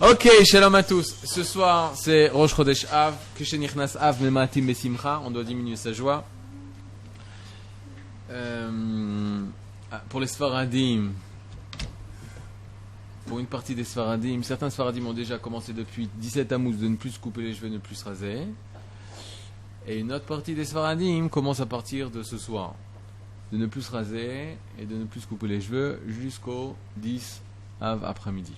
Ok, shalom à tous. Ce soir, c'est Rosh Chodesh Av, Keshenichnas Av, Mematim Besimcha. On doit diminuer sa joie. Pour les Sfaradim, pour une partie des Sfaradim, certains Sfaradim ont déjà commencé depuis 17 Tammuz de ne plus se couper les cheveux, ne plus se raser. Et une autre partie des Sfaradim commence à partir de ce soir, de ne plus se raser et de ne plus se couper les cheveux jusqu'au 10 Av après-midi.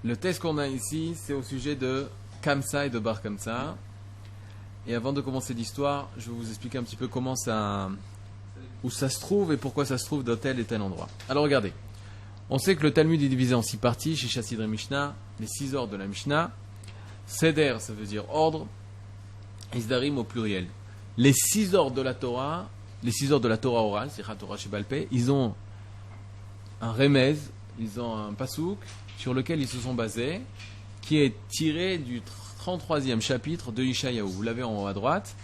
Le test qu'on a ici, c'est au sujet de Kamsa et de Bar Kamsa. Et avant de commencer l'histoire, je vais vous expliquer un petit peu où ça se trouve et pourquoi ça se trouve dans tel et tel endroit. Alors regardez, on sait que le Talmud est divisé en 6 parties chez Chassidre et Mishnah, les 6 ordres de la Mishnah. Seder, ça veut dire ordre, Isdarim au pluriel. Les 6 ordres de la Torah, les 6 ordres de la Torah orale, c'est Torah Shebal Peh, ils ont un remez, ils ont un pasouk sur lequel ils se sont basés, qui est tiré du 33e chapitre de Yeshayahu. Vous l'avez en haut à droite.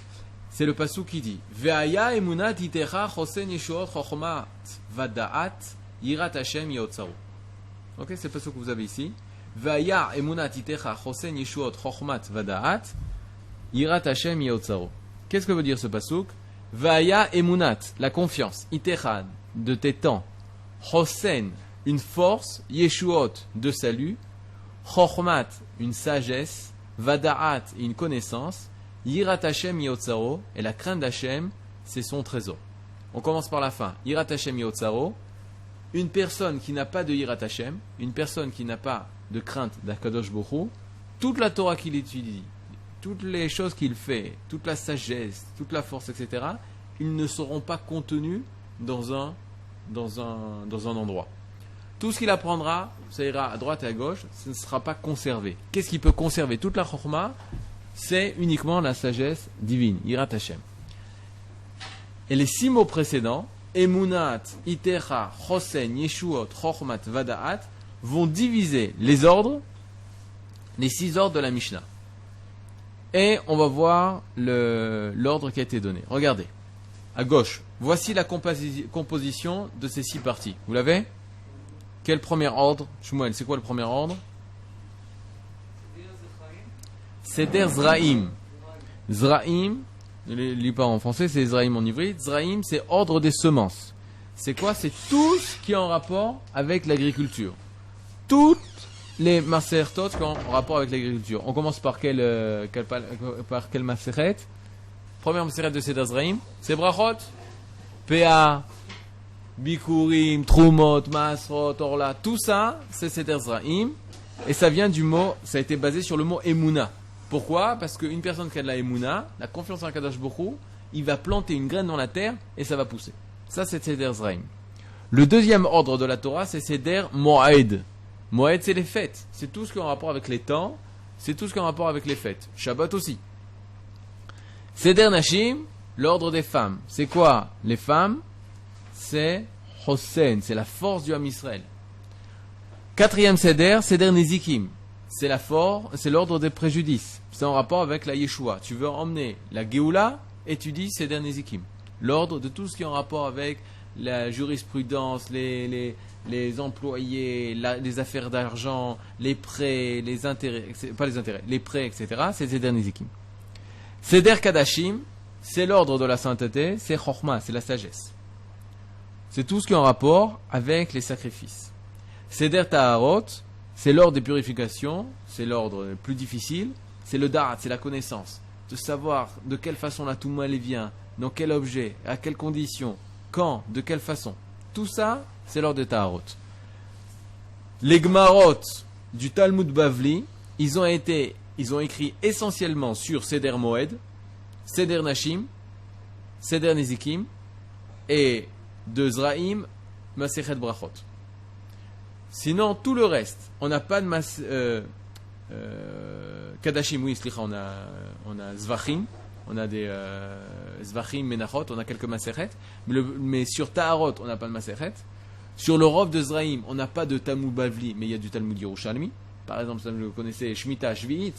C'est le pasouk qui dit Ve'aya emunat itecha chosen yeshuot chochmat vada'at yirat Hashem yotzaru. Ok, c'est le pasouk que vous avez ici. Ve'aya emunat itecha chosen yeshuot chochmat vada'at yirat Hashem yotzaru. Qu'est-ce que veut dire ce pasouk? Ve'aya emunat, la confiance, itecha, de tes temps, chosen, une force, Yeshuot, de salut, Chochmat, une sagesse, Vada'at, une connaissance, Yirat Hashem Yotzaro, et la crainte d'Hashem, c'est son trésor. On commence par la fin. Yirat Hashem Yotzaro, une personne qui n'a pas de Yirat Hashem, une personne qui n'a pas de crainte d'Akadosh Baruch Hu, toute la Torah qu'il étudie, toutes les choses qu'il fait, toute la sagesse, toute la force, etc., ils ne seront pas contenus dans un endroit. Tout ce qu'il apprendra, ça ira à droite et à gauche, ce ne sera pas conservé. Qu'est-ce qui peut conserver toute la chorma? C'est uniquement la sagesse divine, Yirat Hashem. Et les 6 mots précédents, Emunat, Itecha, Chosen, Yeshuot, Chochmat, Vada'at, vont diviser les ordres, les 6 ordres de la Mishnah. Et on va voir l'ordre qui a été donné. Regardez, à gauche, voici la composition de ces 6 parties. Vous l'avez? Quel premier ordre? Shmuel, c'est quoi le premier ordre? Seder Zraim. Zraim, je ne lis pas en français, c'est Zraim en hybride. Zraim, c'est ordre des semences. C'est quoi? C'est tout ce qui est en rapport avec l'agriculture. Toutes les masertot qui ont en rapport avec l'agriculture. On commence par quel maseret? Première maseret de Seder Zraim, c'est Brachot. PA. Bikurim, Trumot, Masrot, Orla, tout ça, c'est Seder Zraim. Et ça vient du mot, ça a été basé sur le mot Emouna. Pourquoi? Parce qu'une personne qui a de la Emouna, la confiance en Kadosh Baruch Hu, il va planter une graine dans la terre et ça va pousser. Ça, c'est Seder Zraim. Le deuxième ordre de la Torah, c'est Seder Moed. Moed, c'est les fêtes. C'est tout ce qui est en rapport avec les temps, c'est tout ce qui est en rapport avec les fêtes. Shabbat aussi. Seder Nashim, l'ordre des femmes. C'est quoi? Les femmes, c'est Hossen, c'est la force du Ham Israël. Quatrième Seder, Seder Nezikim. C'est l'ordre des préjudices. C'est en rapport avec la Yeshua. Tu veux emmener la Géoula, étudie Seder Nezikim. L'ordre de tout ce qui est en rapport avec la jurisprudence, les employés, les affaires d'argent, les prêts, les intérêts, pas les intérêts, les prêts, etc. C'est Seder Nezikim. Seder Kadashim, c'est l'ordre de la sainteté, c'est Chochma, c'est la sagesse. C'est tout ce qui est en rapport avec les sacrifices. Seder Taharot, c'est l'ordre des purifications, c'est l'ordre le plus difficile, c'est le Da'at, c'est la connaissance. De savoir de quelle façon la Touma elle vient, dans quel objet, à quelles conditions, quand, de quelle façon. Tout ça, c'est l'ordre de Taharot. Les Gmarot du Talmud Bavli, ils ont écrit essentiellement sur Seder Moed, Seder Nashim, Seder Nezikim et de Zraim, Masechet Brachot. Sinon, tout le reste, on n'a pas de Kadashim, oui, on a Zvachim, on a des Zvachim, Menachot, on a quelques Masechet, mais sur Taharot, on n'a pas de Masechet. Sur le Rov de Zraim, on n'a pas de Talmud Bavli, mais il y a du Talmud Yerushalmi. Par exemple, vous connaissez Shemitah, Shvi'it,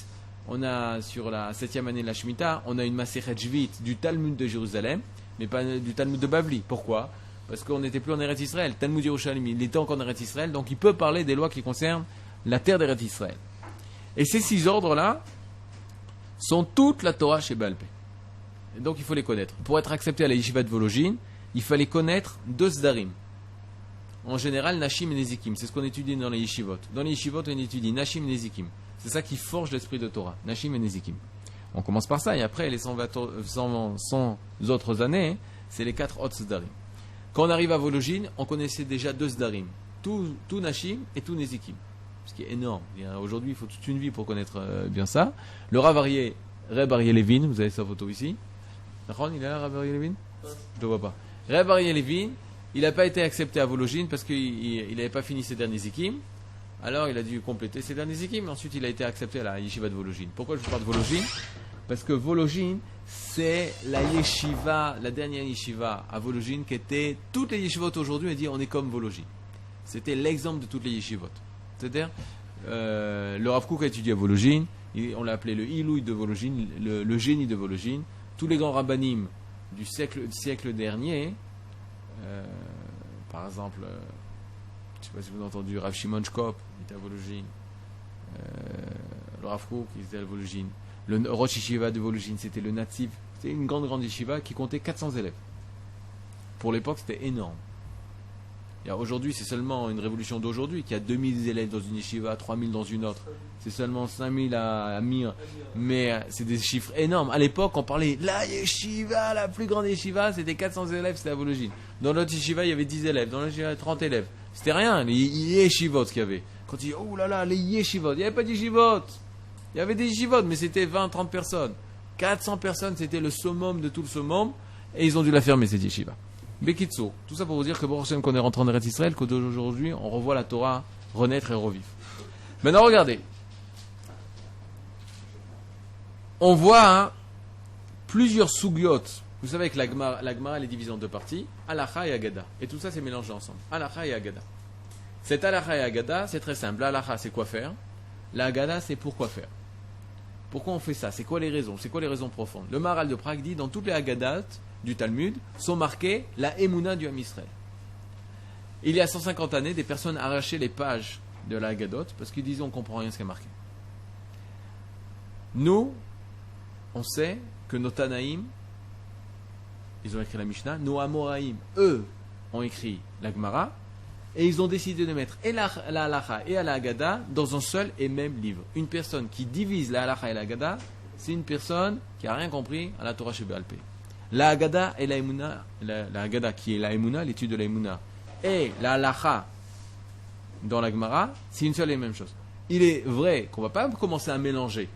on a sur la 7e année de la Shemitah, on a une Masechet Shvi'it du Talmud de Jérusalem, mais pas du Talmud de Bavli. Pourquoi? Parce qu'on n'était plus en Eretz Israël. Talmud Yerushalmi, il était encore en Eretz Israël, donc il peut parler des lois qui concernent la terre d'Eretz Israël. Et ces 6 ordres-là sont toute la Torah chez Baal Pé. Et donc il faut les connaître. Pour être accepté à la yeshiva de Vologine, il fallait connaître 2 sdarim. En général, Nashim et Nezikim. C'est ce qu'on étudie dans les yeshivot. Dans les yeshivot, on étudie Nashim et Nezikim. C'est ça qui forge l'esprit de Torah. Nashim et Nezikim. On commence par ça, et après, les 100 autres années, c'est les 4 autres sdarim. Quand on arrive à Vologine, on connaissait déjà 2 sdarim. Tout Nashim et tout Nezikim. Ce qui est énorme. Aujourd'hui, il faut toute une vie pour connaître bien ça. Le Rav Aryeh Levin, vous avez sa photo ici. Il est là, Rav Aryeh Levin? Je ne le vois pas. Rav Aryeh Levin, il n'a pas été accepté à Vologine parce qu'il n'avait pas fini ses derniers zikim. Alors il a dû compléter ses derniers zikim. Ensuite, il a été accepté à la yeshiva de Vologine. Pourquoi je vous parle de Vologine? Parce que Vologine, c'est la yeshiva, la dernière yeshiva à Vologine qui était. Toutes les yeshivot aujourd'hui, on dit on est comme Vologine. C'était l'exemple de toutes les yeshivot. C'est-à-dire, le Rav Kook a étudié à Vologine. On l'a appelé le Ilouï de Vologine, le génie de Vologine. Tous les grands rabbanim du siècle dernier. Par exemple, je ne sais pas si vous avez entendu Rav Shimon Shkop, il était à Vologine, le Rav Kook, il était à Vologine, le Rosh Yeshiva de Vologine, c'était le Nativ, c'était une grande yeshiva qui comptait 400 élèves. Pour l'époque, c'était énorme. Aujourd'hui, c'est seulement une révolution d'aujourd'hui, qui a 2000 élèves dans une yeshiva, 3000 dans une autre. C'est seulement 5000 à Amir. Mais c'est des chiffres énormes. À l'époque, on parlait la yeshiva, la plus grande yeshiva, c'était 400 élèves, c'était à Vologine. Dans l'autre yeshiva, il y avait 10 élèves. Dans l'autre yeshiva, il y avait 30 élèves. C'était rien, les yeshivot qu'il y avait. Quand il dit, oh là là, les yeshivot. Il n'y avait pas de yeshivot. Il y avait des yeshivot, mais c'était 20, 30 personnes. 400 personnes, c'était le summum de tout le summum. Et ils ont dû la fermer, cette yeshiva. Bekitso, tout ça pour vous dire que bon, qu'on est rentré en Eretz Israël, qu'aujourd'hui on revoit la Torah renaître et revivre. Maintenant regardez, on voit plusieurs sugyot. Vous savez que la Gemara elle est divisée en 2 parties, Halacha et Agada. Et tout ça c'est mélangé ensemble, Halacha et Agada. Cette Halacha et Agada c'est très simple. La Halacha c'est quoi faire, la Agada c'est pourquoi faire. Pourquoi on fait ça? C'est quoi les raisons? C'est quoi les raisons profondes? Le Maharal de Prague dit dans toutes les Haggadat du Talmud sont marquées la Emouna du Ham Israël. Il y a 150 années, des personnes arrachaient les pages de la Haggadot parce qu'ils disaient on ne comprend rien ce qui est marqué. Nous, on sait que nos Tanaïm, ils ont écrit la Mishnah, nos Amoraïm, eux, ont écrit la Gemara, et ils ont décidé de mettre et la Halacha et la Haggadah dans un seul et même livre. Une personne qui divise la Halacha et la Haggadah, c'est une personne qui n'a rien compris à la Torah chez Baal Pé. La Haggadah et la Emouna, la Haggadah qui est la Emouna, l'étude de la Emouna, et la Halacha dans la Gemara, c'est une seule et même chose. Il est vrai qu'on ne va pas commencer à mélanger,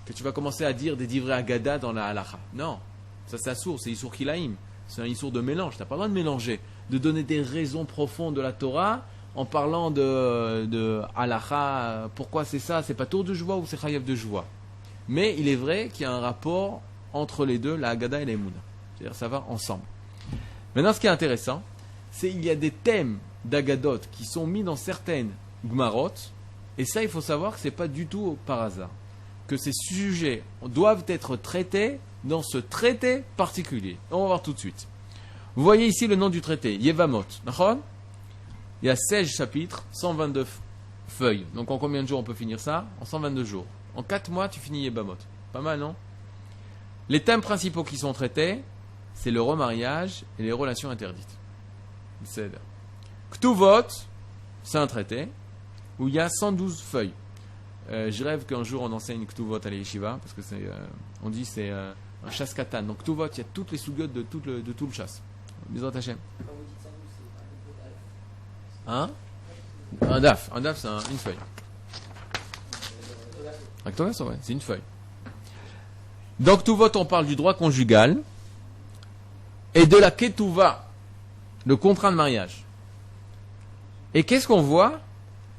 que tu vas commencer à dire des divrei Haggadah dans la Halacha. Non, ça c'est Assour, c'est Issour Kilaïm, c'est un Issour de mélange, tu n'as pas le droit de mélanger, de donner des raisons profondes de la Torah en parlant de Halacha, pourquoi c'est ça, c'est pas tour de joie ou c'est Chayav de joie. Mais il est vrai qu'il y a un rapport entre les deux, la Haggadah et la Emouna. C'est-à-dire ça va ensemble. Maintenant, ce qui est intéressant, c'est qu'il y a des thèmes d'Haggadot qui sont mis dans certaines Gmarot, et ça, il faut savoir que ce n'est pas du tout par hasard. Que ces sujets doivent être traités dans ce traité particulier. On va voir tout de suite. Vous voyez ici le nom du traité, Yevamot. Il y a 16 chapitres, 122 feuilles. Donc en combien de jours on peut finir ça? En 122 jours. En 4 mois, tu finis Yevamot. Pas mal, non? Les thèmes principaux qui sont traités, c'est le remariage et les relations interdites. C'est Ktuvot, c'est un traité où il y a 112 feuilles. Je rêve qu'un jour on enseigne Ktuvot à l'Yeshiva, parce que on dit c'est un chasse katan. Donc Ktuvot, il y a toutes les sougiotes de tout le chasse. Bisous Hachem. Hein? Un daf c'est une feuille. Ouais, c'est une feuille. Donc Ktuvot, on parle du droit conjugal et de la Ketouva, le contrat de mariage. Et qu'est-ce qu'on voit?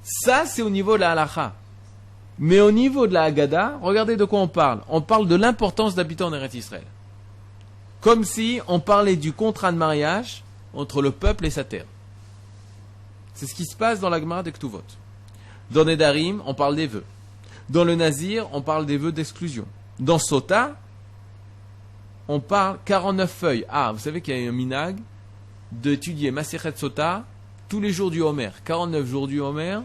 Ça, c'est au niveau de la halacha. Mais au niveau de la Haggadah, regardez de quoi on parle. On parle de l'importance d'habiter en Eretz Israël. Comme si on parlait du contrat de mariage entre le peuple et sa terre. C'est ce qui se passe dans la Gemara de Ktuvot. Dans Nedarim, on parle des vœux. Dans le Nazir, on parle des vœux d'exclusion. Dans Sota, on parle 49 feuilles. Ah, vous savez qu'il y a un minag d'étudier Masechet Sota tous les jours du Homer. 49 jours du Homer,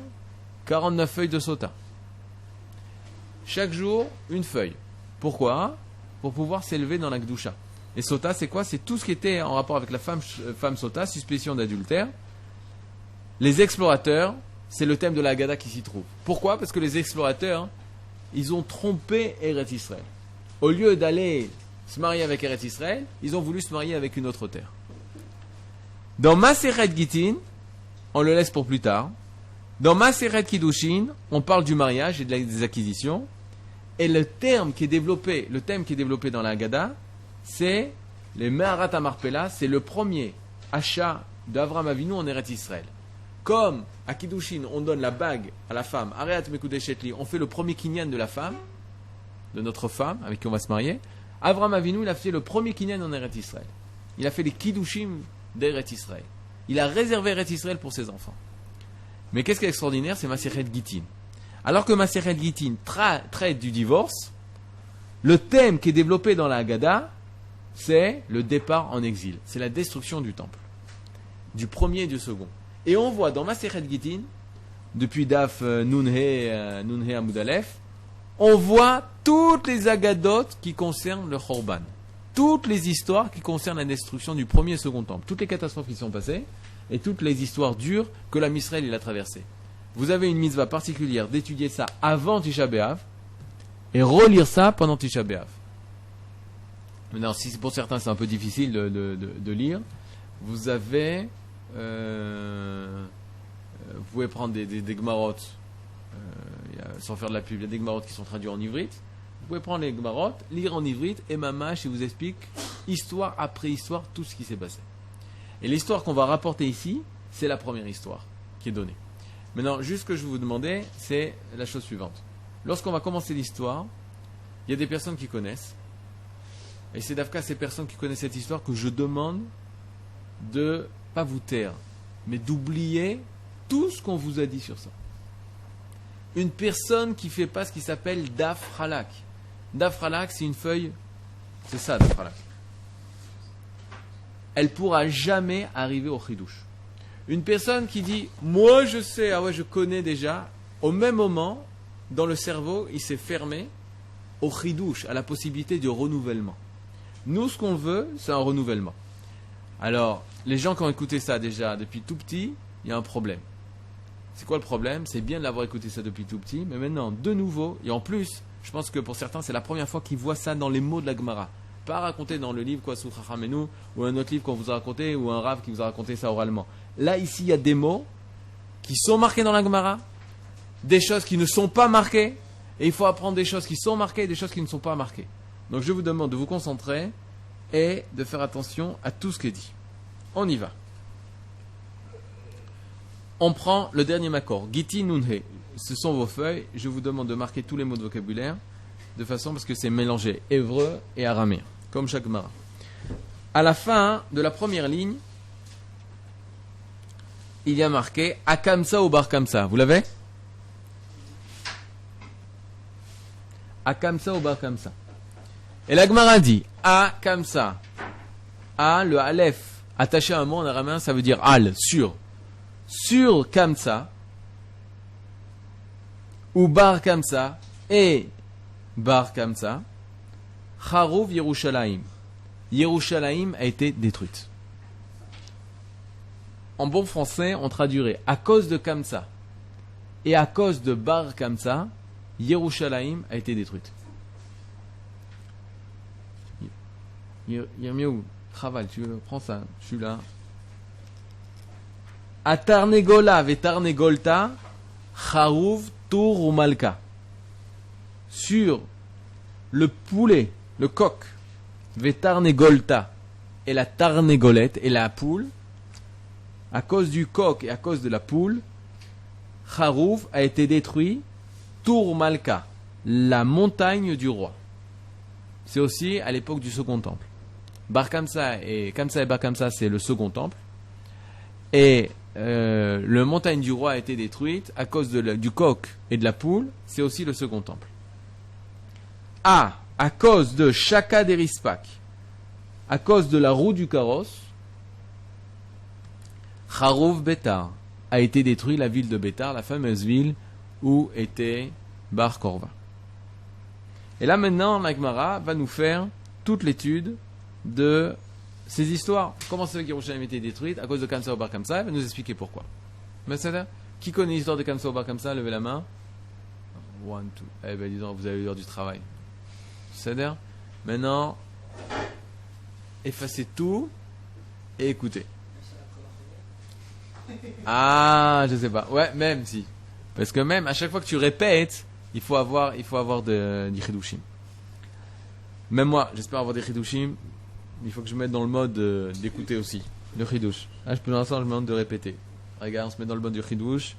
49 feuilles de sota. Chaque jour, une feuille. Pourquoi? Pour pouvoir s'élever dans la Gdusha. Et sota, c'est quoi? C'est tout ce qui était en rapport avec la femme sota, suspicion d'adultère. Les explorateurs, c'est le thème de la Haggadah qui s'y trouve. Pourquoi? Parce que les explorateurs, ils ont trompé Eretz Israël. Au lieu d'aller se marier avec Eretz Israël, ils ont voulu se marier avec une autre terre. Dans Maseret Gittin, on le laisse pour plus tard. Dans Maseret Kiddushin, on parle du mariage et des acquisitions. Et le thème qui est développé dans la Haggadah, c'est les Meharat HaMarpela, c'est le premier achat d'Avraham Avinu en Eretz Israël. Comme à Kiddushin, on donne la bague à la femme, Areat Mekudeshet Li, on fait le premier kinyan de la femme, de notre femme avec qui on va se marier. Avraham Avinu, il a fait le premier kinyan en Eretz Israël. Il a fait les Kiddushim d'Eretz Israël. Il a réservé Eretz Israël pour ses enfants. Mais qu'est-ce qui est extraordinaire, c'est Maseret Gittin. Alors que Maseret Gittin traite du divorce, le thème qui est développé dans la Haggadah, c'est le départ en exil. C'est la destruction du temple. Du premier et du second. Et on voit dans Maseret Gittin, depuis Daf Nunhe Amud Aleph, on voit toutes les Haggadot qui concernent le Chorban. Toutes les histoires qui concernent la destruction du premier et second temple. Toutes les catastrophes qui sont passées et toutes les histoires dures que la Misraël il a traversées. Vous avez une mitzvah particulière d'étudier ça avant Tisha B'Av et relire ça pendant Tisha B'Av. Maintenant, si pour certains c'est un peu difficile de lire, vous avez... vous pouvez prendre des Gemarot, sans faire de la pub, il y a des Gemarot qui sont traduits en ivrite. Vous pouvez prendre les Gemarot, lire en ivrite, et Mamash, il vous explique, histoire après histoire, tout ce qui s'est passé. Et l'histoire qu'on va rapporter ici, c'est la première histoire qui est donnée. Maintenant, juste ce que je vais vous demander, c'est la chose suivante. Lorsqu'on va commencer l'histoire, il y a des personnes qui connaissent, et c'est d'Afka ces personnes qui connaissent cette histoire que je demande de pas vous taire, mais d'oublier tout ce qu'on vous a dit sur ça. Une personne qui fait pas ce qui s'appelle Daf Halak. Daf Halak, c'est une feuille, c'est ça Daf Halak. Elle pourra jamais arriver au Chidouche. Une personne qui dit, moi je sais, ah ouais je connais déjà, au même moment, dans le cerveau, il s'est fermé au Chidouche, à la possibilité du renouvellement. Nous, ce qu'on veut, c'est un renouvellement. Alors, les gens qui ont écouté ça déjà depuis tout petit, il y a un problème. C'est quoi le problème? C'est bien de l'avoir écouté ça depuis tout petit, mais maintenant, de nouveau, et en plus, je pense que pour certains, c'est la première fois qu'ils voient ça dans les mots de la Gemara. Pas raconté dans le livre, quoi, Soukh Chachamenu, ou un autre livre qu'on vous a raconté, ou un Rav qui vous a raconté ça oralement. Là, ici, il y a des mots qui sont marqués dans la Gemara, des choses qui ne sont pas marquées, et il faut apprendre des choses qui sont marquées et des choses qui ne sont pas marquées. Donc, je vous demande de vous concentrer et de faire attention à tout ce qui est dit. On y va. On prend le dernier makor, Giti Nunhe. Ce sont vos feuilles. Je vous demande de marquer tous les mots de vocabulaire de façon parce que c'est mélangé hébreu et araméen, comme chaque mara. À la fin de la première ligne, il y a marqué Akamsa ou Bar Kamsa. Vous l'avez? Akamsa ou Bar Kamsa. Et la Gemara dit Akamsa. A, le Aleph, attaché à un mot en araméen, ça veut dire Al, sur. Sur Kamsa, ou Bar Kamsa, et Bar Kamsa, Charouv Yerushalayim. Yerushalayim a été détruite. En bon français, on traduirait à cause de Kamsa et à cause de Bar Kamsa, Yerushalayim a été détruite. Yirmiyahu, Chaval, tu prends ça, je suis là. Atarnegola vetarnegolta, Charouv Tour ou Malka. Sur le poulet, le coq, vetarnegolta, et la tarnégolette, et la poule, à cause du coq et à cause de la poule, Charouv a été détruit, Tour Malka, la montagne du roi. C'est aussi à l'époque du second temple. Bar Kamsa et Bar Kamsa, c'est le second temple. Et la montagne du roi a été détruite à cause du coq et de la poule, c'est aussi le second temple. À cause de Shaka d'Erispak, à cause de la roue du carrosse, Charouv Bétar a été détruit, la ville de Bétar, la fameuse ville où était Bar Korva. Et là maintenant, la Gemara va nous faire toute l'étude de ces histoires. Comment ça fait qu'Yerushalayim a été détruite à cause de Kamsa ou Bar Kamsa? Elle va nous expliquer pourquoi. Mais c'est-à-dire, qui connaît l'histoire de Kamsa ou Bar Kamsa? Levez la main. One, two. Eh bien, disons, vous avez eu l'heure du travail. C'est-à-dire, maintenant, effacez tout et écoutez. Ah, je sais pas. Ouais, même si. Parce que même, à chaque fois que tu répètes, il faut avoir des chidushim. Même moi, j'espère avoir des chidushim. Il faut que je me mette dans le mode d'écouter aussi. Le chidush. Là, pour l'instant, je me demande de répéter. Regarde, on se met dans le mode du chidush.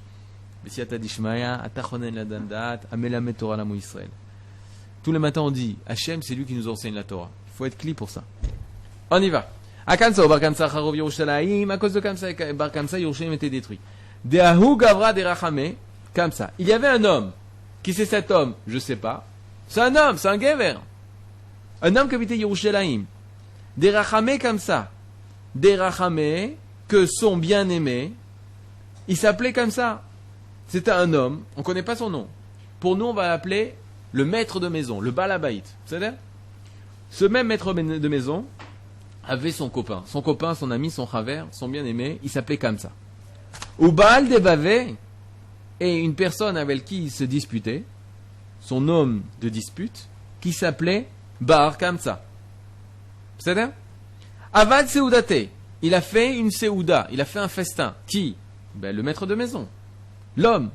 B'siyata dishmaya, atachonen la dandat, amelamet Torah l'amo Israël. Tous les matins, on dit, Hachem, c'est lui qui nous enseigne la Torah. Il faut être cli pour ça. On y va. À Kamsa, Bar Kamsa, Charov Yerushalayim, à cause de Kamsa et Bar Kamsa, Yerushalayim était détruit. Deahu Gavra Derachame, Kamsa. Il y avait un homme. Qui c'est cet homme? Je sais pas. C'est un homme, c'est un gever. Un homme qui habitait Yerushalayim. Derachame Kamsa. Derachame, que son bien-aimé, il s'appelait comme ça. C'était un homme, on ne connaît pas son nom. Pour nous, on va l'appeler le maître de maison, le Balabait. C'est-à-dire, ce même maître de maison avait son copain, son ami, son chaver, son bien-aimé, il s'appelait comme ça. Ou Baal Debavé, et une personne avec qui il se disputait, son homme de dispute, qui s'appelait Bar Kamsa. C'est-à-dire, Avad Seudate, il a fait une Seuda, il a fait un festin. Qui? Ben, le maître de maison. L'homme.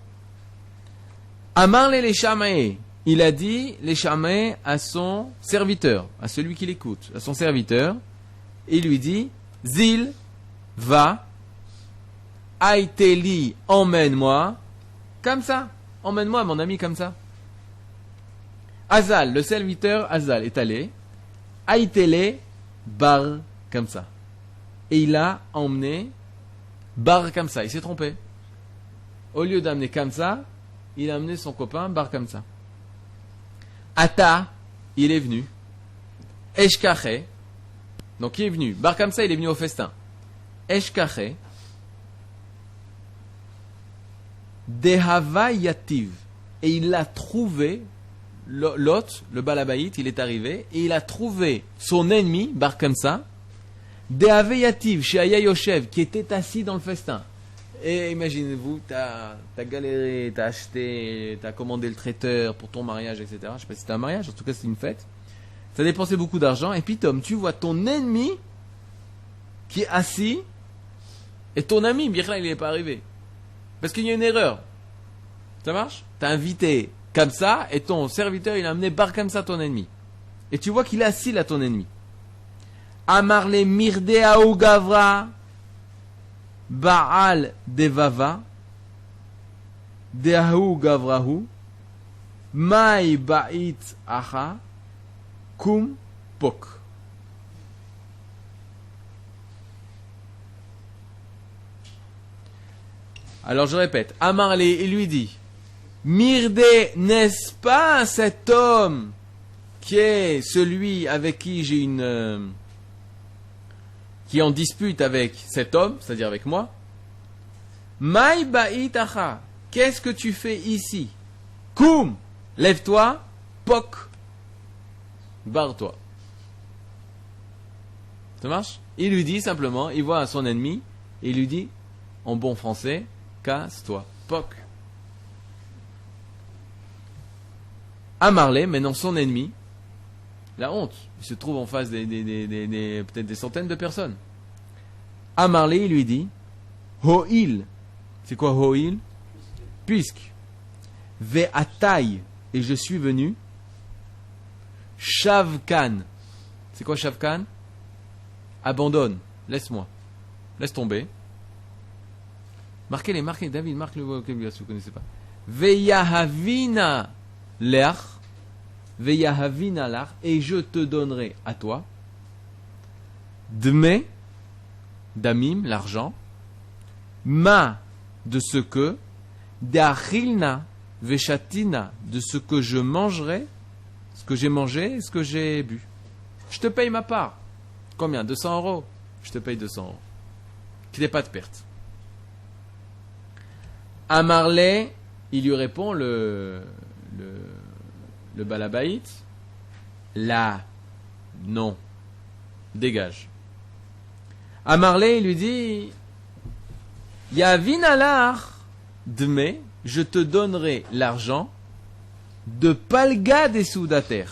Amar les Shamae, il a dit les Shamae à son serviteur, à celui qui l'écoute, à son serviteur, et il lui dit, Zil, va, Aïteli, emmène-moi, comme ça, emmène-moi mon ami comme ça. Azal, le serviteur Azal est allé, Aïtele, bar, comme ça. Et il a emmené Bar comme ça, il s'est trompé. Au lieu d'amener comme ça, il a amené son copain Bar comme ça. Ata, il est venu. Eshkache, donc il est venu. Bar comme ça, il est venu au festin. Eshkache, Dehava Yativ, et il a trouvé l'hôte, le Balabaït, il est arrivé, et il a trouvé son ennemi, Bar comme ça, Dehave Yativ, chez Aya Yoshev, qui était assis dans le festin. Et imaginez-vous, t'as galéré, t'as acheté, t'as commandé le traiteur pour ton mariage, etc. Je sais pas si c'était un mariage, en tout cas c'est une fête. T'as dépensé beaucoup d'argent, et puis Tom, tu vois ton ennemi qui est assis, et ton ami, bien là, il n'est pas arrivé. Parce qu'il y a une erreur. Ça marche? T'as invité comme ça, et ton serviteur, il a amené bar comme ça ton ennemi. Et tu vois qu'il est assis là, ton ennemi. Amarle Mirdeaou Gavra, Baal Devava, Deahu Gavrahu, Mai Bait Acha, Kum Pok. Alors je répète, Amarle, il lui dit, Mirde, n'est-ce pas cet homme qui est celui avec qui j'ai qui est en dispute avec cet homme, c'est-à-dire avec moi? Mai ba'itacha, qu'est-ce que tu fais ici? Koum, lève-toi, pok, barre-toi. Ça marche? Il lui dit simplement, il voit son ennemi, et il lui dit, en bon français, casse-toi, pok. Amarlé, maintenant son ennemi, la honte, il se trouve en face peut-être des centaines de personnes. Amarlé, il lui dit, Ho'il, c'est quoi Ho'il? Puisque, Ve'atai, et je suis venu, Shavkan, c'est quoi Shavkan? Abandonne, laisse-moi, laisse tomber. Marquez-les, David, marque le vocabulaire si vous ne connaissez pas. Ve'yahavina l'ach, Ve'yahavina l'ach, et je te donnerai à toi, Dme, damim, l'argent, ma, de ce que, d'achilna, vechatina, de ce que je mangerai, ce que j'ai mangé et ce que j'ai bu. Je te paye ma part. Combien? 200 €? Je te paye 200 €. Qu'il n'y ait pas de perte. Amarlé, il lui répond le Balabaït, là, non, dégage. Amarlé, il lui dit, Yavin alar dme, je te donnerai l'argent de palga des soudater,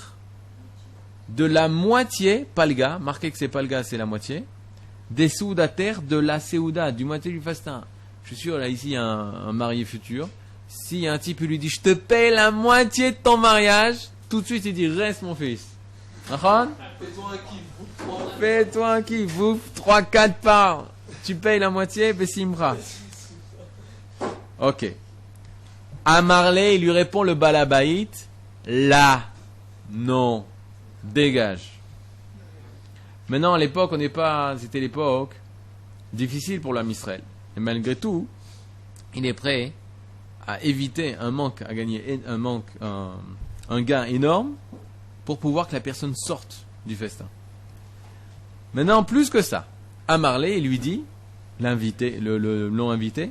de la moitié, palga, marquez que c'est palga, c'est la moitié, des soudater de la séouda, du moitié du fastin. Je suis sûr, là, ici, il y a un marié futur. Si un type lui dit, je te paye la moitié de ton mariage, tout de suite, il dit, reste mon fils. Fais-toi un kiff, bouffe 3-4 parts. Tu payes la moitié, Bessimra. Ok. À Marley, il lui répond le Balabaït, là, non, dégage. Maintenant, à l'époque, c'était l'époque difficile pour l'homme Israël. Et malgré tout, il est prêt à éviter un manque à gagner, un gain énorme pour pouvoir que la personne sorte du festin. Maintenant, plus que ça, à Marley, il lui dit, l'invité, le long invité,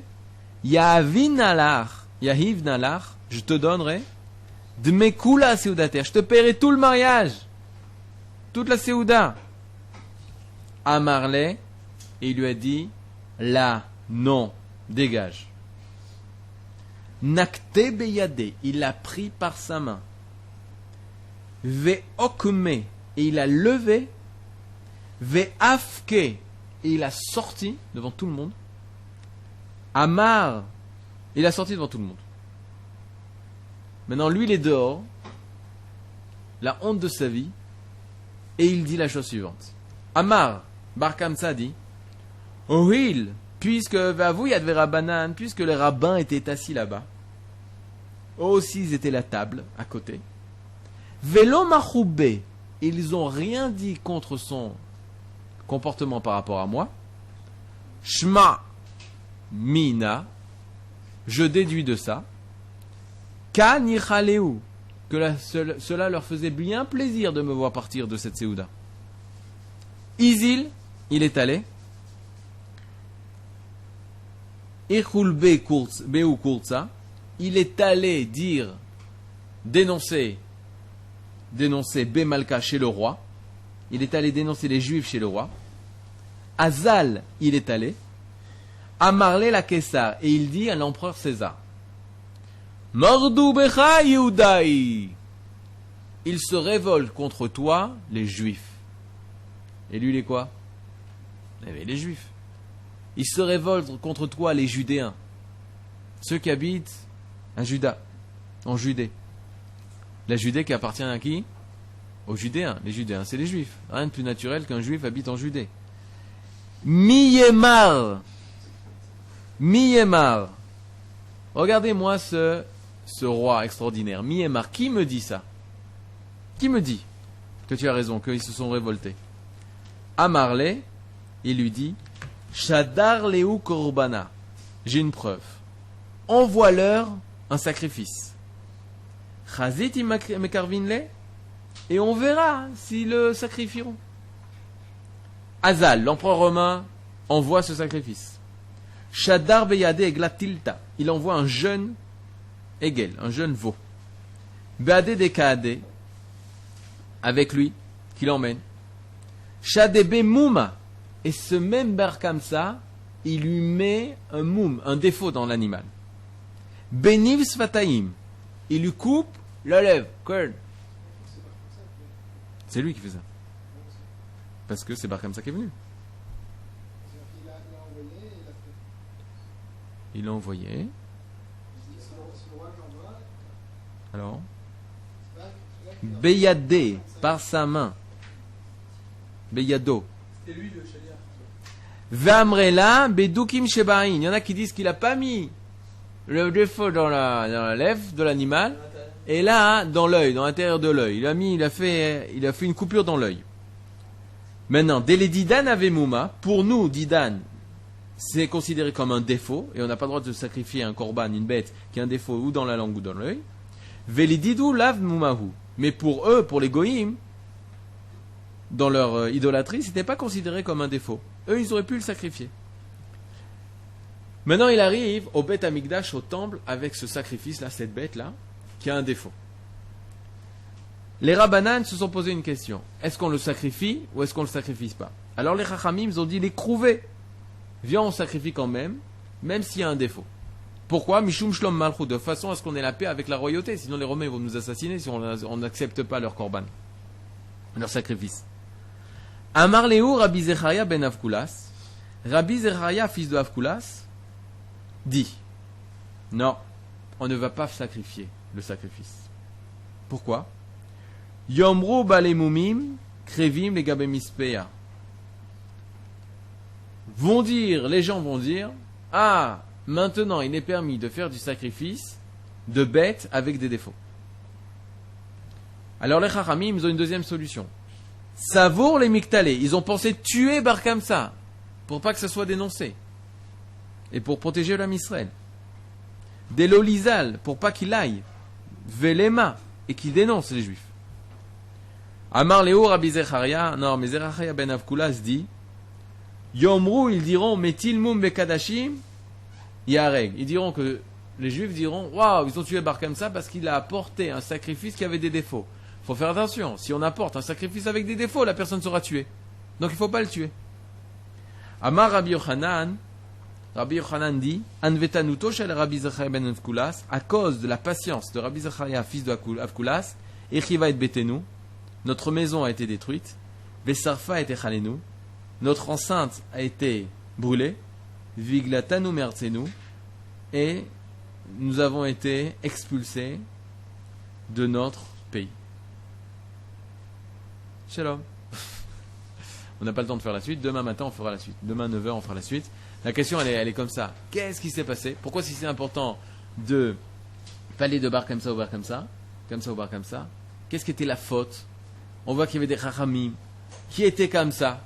Yahiv nalar, je te donnerai de mes kula seudater, je te paierai tout le mariage, toute la séouda. À Marley, il lui a dit, là, non, dégage. Nakte beyade, il l'a pris par sa main. Ve okme, et il a levé. Ve afke, et il a sorti devant tout le monde. Amar, il a sorti devant tout le monde. Maintenant, lui, il est dehors, la honte de sa vie, et il dit la chose suivante. Amar, Bar Kamsa dit, Ohil, puisque Vavou Yad Verabanan, puisque les rabbins étaient assis là-bas, eux aussi ils étaient la table à côté. Velo Machoube, ils n'ont rien dit contre son comportement par rapport à moi. Shma Mina, je déduis de ça. Kanichaleu, que cela leur faisait bien plaisir de me voir partir de cette séouda. Isil, il est allé. Il est allé dénoncer Bemalka chez le roi. Il est allé dénoncer les juifs chez le roi. Azal, il est allé. Amarlé la Kessar, et il dit à l'empereur César, Mordu becha Yehudaï, il se révolte contre toi, les juifs. Et lui, il est quoi? Les juifs. Il se révolte contre toi, les Judéens. Ceux qui habitent à Juda, en Judée. La Judée qui appartient à qui? Aux Judéens. Les Judéens, c'est les Juifs. Rien de plus naturel qu'un Juif habite en Judée. Miyemar. Regardez-moi ce roi extraordinaire. Miyemar. Qui me dit ça? Qui me dit que tu as raison, qu'ils se sont révoltés? Amarlé, il lui dit, Shadar Leu Korbana. J'ai une preuve. Envoie-leur un sacrifice. Chazit mekarvinle, et on verra s'ils le sacrifieront. Azal, l'empereur romain, envoie ce sacrifice. Shadar beyade eglatilta. Il envoie un jeune Egel, un jeune veau. Beade dekade, avec lui, qui l'emmène. Shadebe mouma. Et ce même Bar Kamsa, il lui met un moum, un défaut dans l'animal. Beniv Sfataim, il lui coupe la lèvre. C'est lui qui fait ça. Parce que c'est Bar Kamsa qui est venu. Il l'a envoyé. Alors Beyadé, par sa main. Beyado. C'est lui le chaliard. Vamrela Bedoukim Shebain. Il y en a qui disent qu'il n'a pas mis le défaut dans la lèvre de l'animal. Et là, dans l'œil, dans l'intérieur de l'œil. Il a fait une coupure dans l'œil. Maintenant, Dele Didan avait Mouma. Pour nous, Didan, c'est considéré comme un défaut. Et on n'a pas le droit de sacrifier un korban, une bête, qui a un défaut ou dans la langue ou dans l'œil. Velididou lav Moumahu. Mais pour eux, pour les goïms, dans leur idolâtrie, ce n'était pas considéré comme un défaut. Eux, ils auraient pu le sacrifier. Maintenant, il arrive au Beth Amikdash, au temple, avec ce sacrifice-là, cette bête-là, qui a un défaut. Les Rabbanan se sont posé une question. Est-ce qu'on le sacrifie ou est-ce qu'on ne le sacrifie pas? Alors les Chachamim ont dit, l'écrouvé. Viens, on sacrifie quand même s'il y a un défaut. Pourquoi? Mishum Shlom Malchut, de façon à ce qu'on ait la paix avec la royauté. Sinon les Romains vont nous assassiner si on n'accepte pas leur korban, leur sacrifice. Amar Lehu Rabbi Zecharia ben Avkulas. Rabbi Zecharia, fils de Avkulas, dit, non, on ne va pas sacrifier le sacrifice. Pourquoi? Yomru balemumim krevim legabe mispeya. Les gens vont dire, ah, maintenant il est permis de faire du sacrifice de bêtes avec des défauts. Alors les Chachamim, ils ont une deuxième solution. Savour les Miktalé, ils ont pensé tuer Bar Kamsa pour pas que ça soit dénoncé et pour protéger l'homme Israël. Des Lolizal pour pas qu'il aille, Velema et qu'il dénonce les Juifs. Amar Leo Rabbi Zecharia, non, mais Zecharia ben Avkulas dit, Yomru, ils diront, Metil mum bekadashim, yareg. Ils diront que, les Juifs diront, waouh, ils ont tué Bar Kamsa parce qu'il a apporté un sacrifice qui avait des défauts. Il faut faire attention, si on apporte un sacrifice avec des défauts, la personne sera tuée. Donc il ne faut pas le tuer. Amar Rabbi Yochanan dit, Anvetanuto shel Rabbi Zecharia ben Avkulas, à cause de la patience de Rabbi Zecharia, fils de Avkulas, Echiva et Betenu, notre maison a été détruite, Vesarfa et Echalenu, notre enceinte a été brûlée, Viglatanu mertsenu, et nous avons été expulsés de notre pays. Shalom. On n'a pas le temps de faire la suite. Demain matin, on fera la suite. Demain, 9h, on fera la suite. La question, elle est comme ça. Qu'est-ce qui s'est passé? Pourquoi, si c'est important de parler de Bar Kamsa ou Bar Kamsa, ou Bar Kamsa, qu'est-ce qui était la faute? On voit qu'il y avait des Chachamim qui étaient comme ça.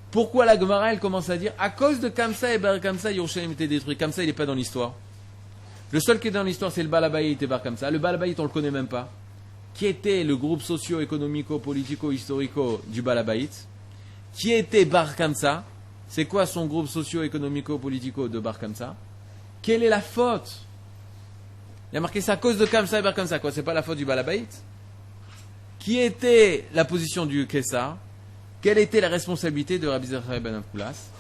Pourquoi la Gemara, elle commence à dire, à cause de Kamsa et Bar Kamsa, Yerushalayim était détruit. Kamsa, il n'est pas dans l'histoire. Le seul qui est dans l'histoire, c'est le Balabaït et Bar Kamsa. Le Balabaït, on ne le connaît même pas. Qui était le groupe socio-économico-politico-historico du Balabaït? Qui était Bar Kamsa? C'est quoi son groupe socio-économico-politico de Bar Kamsa? Quelle est la faute? Il y a marqué ça à cause de Kamsa et Bar Kamsa. Quoi, c'est pas la faute du Balabaït? Qui était la position du Kessar? Quelle était la responsabilité de Rabbi Zecharia ben Avkulas?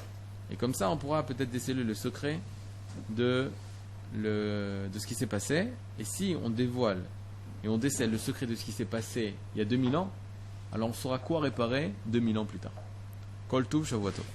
Et comme ça, on pourra peut-être déceler le secret de ce qui s'est passé. Et si on dévoile et on décèle le secret de ce qui s'est passé il y a 2000 ans, alors on saura quoi réparer 2000 ans plus tard. Kol Tuv, Shavuot Tov.